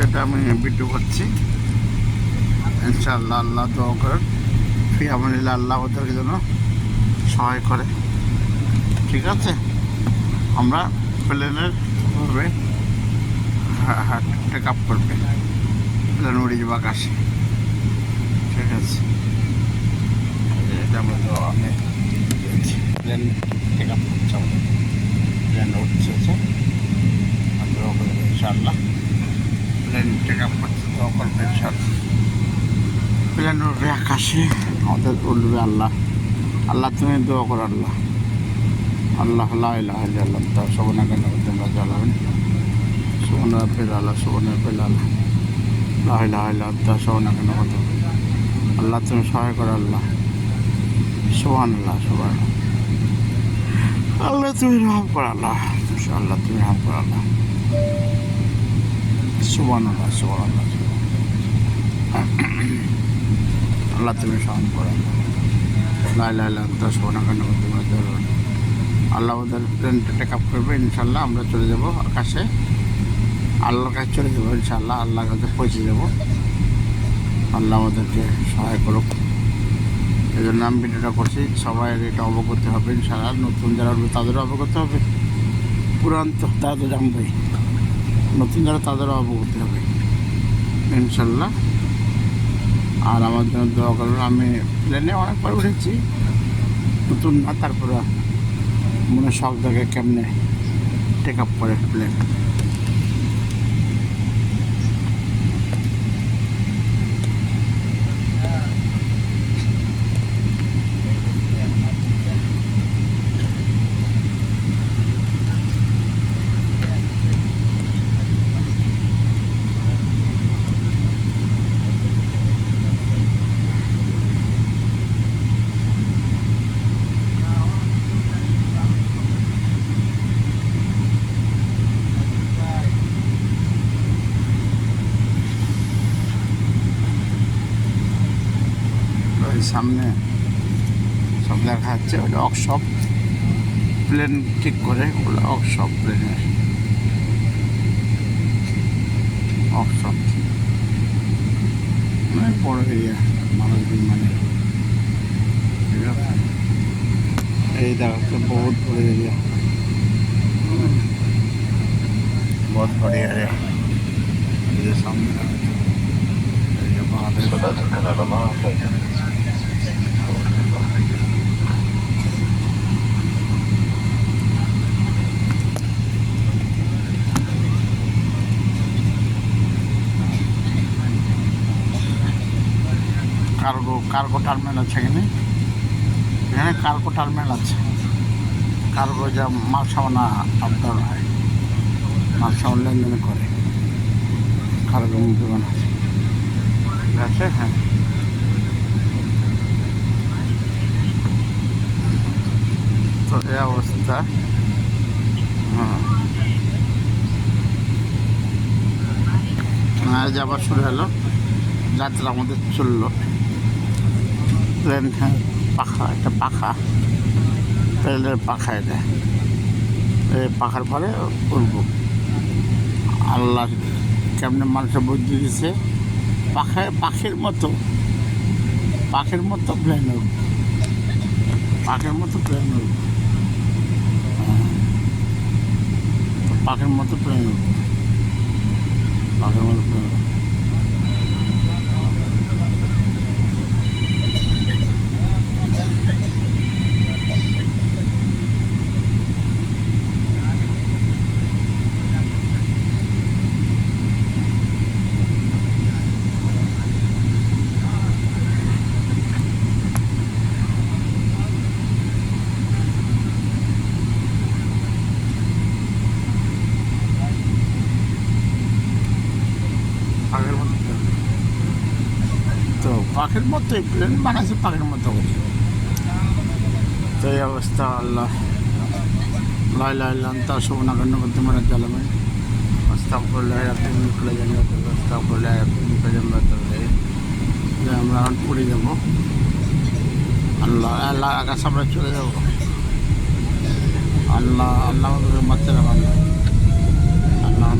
সেটা আমি ভিডিও করছি। ইনশাআল্লাহ আল্লাহ দোয়া করেন, ফি আমানিল্লাহ, আল্লাহ ওদেরকে যেন সহায় করে। ঠিক আছে, আমরা প্লেনের ভাবে টেক আপ করবে, প্লেন উড়ে যাবো আকাশে। ঠিক আছে, এটা আমরা তো আমি প্লেন টেক আপ করছি, প্লেন উঠছে, দোয়া করবে ইনশাআল্লাহ। প্লেন টেক আপ করছে, দোয়া করবে ইনশাআল্লাহ। প্লেন উঠবে আকাশে, আমাদের উঠবে আল্লাহ। আল্লাহ তুমি দোয়া করো, আল্লাহ আল্লাহ লা ইলাহা ইল্লাল্লাহ আনতা সুবহানাকা ইন্নী কুনতু মিনাজ জালিমিন। সুবহানা রাব্বিল আলা, সুবহানা রাব্বিল আলা, লা ইলাহা ইল্লা আনতা সুবহানাকা ইন্নী কুনতু। আল্লাহ তুমি সহায় করো, আল্লাহ সুবহানাল্লাহ, সুবহানাল্লাহ। আল্লাহ তুমি রহম করো, আল্লাহ আল্লাহ তুমি রহম করো, আল্লাহ সুবহানাল্লাহ, সুবহানাল্লাহ। আল্লাহ তুমি রহম করো, লা ইলাহা ইল্লা আনতা সুবহানাকা ইন্নী কুনতু মিনাজ জালিমিন। আল্লাহ ওদের প্লেনটা টেক আপ করবে ইনশাল্লাহ। আমরা চলে যাব আকাশে, আল্লাহর কাছে চলে যাবো ইনশাল্লাহ, আল্লাহর কাছে পৌঁছে যাব। আল্লাহ আমাদেরকে সহায় করুক, এই জন্য আমি ভিডিওটা করছি। সবাই এটা অবগত হবে ইনশাল্লাহ। নতুন যারা উঠবে তাদেরও অবগত হবে, পুরান তো তারা তো জানবেই, নতুন যারা তাদেরও অবগত হবে ইনশাল্লাহ। আর আমার জন্য দোয়া করবেন। আমি প্লেনে অনেকবার উঠেছি, নতুন না, তারপরে মনে শখ দেখে কেমনে টেক আপ করে প্লেন। সামনে সব দেখা যাচ্ছে, ওটা ওয়ার্কশপ, প্লেন ঠিক করে ওগুলো ওয়ার্কশপ, প্লেনের ওয়ার্কশপ, মানে বড় এরিয়া মানুষ মানে। ঠিক আছে, এই দেখাচ্ছে বহুত বড় এরিয়া, বহুত বড় এরিয়া। এই যে সামনে কার্গো টার্মিনাল আছে এখানে, এখানে কার্গো টার্মিনাল আছে। কার্গো যা মাল সামানা আপ ডাউন হয়, মাল সামান লেনদেন করে, কার্গো বিমান আছে। ঠিক আছে, হ্যাঁ। তো এই অবস্থা, আজ আবার শুরু হলো যাত্রা, আমাদের চললো প্লেন। হ্যাঁ, পাখা, একটা পাখা, প্লেনের পাখা, এটা এই পাখার পরে উঠব। আল্লাহ কেমনে মানুষের বুদ্ধি দিচ্ছে, পাখির মতো প্লেন উঠব, পাখির মতো প্লেন উঠব, পাখির মতো প্লেন উঠব, পাখির মতো প্লেন উঠব। তো পাখির মতো প্লেন বানাইছে, পাখির মতো করে। তো এই অবস্থা, আল্লাহ লা ইলাহা ইল্লা আনতা সুবহানাকা ইন্নী কুনতু মিনাজ জালিমিন। আস্তাগফিরুল্লাহ রাব্বি মিন কুল্লি যামবিন, আস্তাগফিরুল্লাহ রাব্বি মিন কুল্লি যামবিন। যে আমরা এখন পুরী যাব, আল্লাহ আল্লাহ আকাশ আমরা চলে যাব। আল্লাহ আল্লাহ আমাদের বাচ্চারা, আল্লাহ আল্লাহ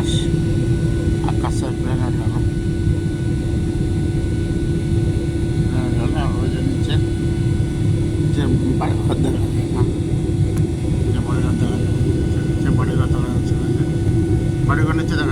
আকাশ, আকাশের প্ল্যানেট হলো ওই যে নিচে যে বাড়িঘর দেখা যায় না, যে বাড়িঘর দেখা যাচ্ছে, যে বাড়িঘর দেখা যাচ্ছে, বাড়িঘর নিচে দেখা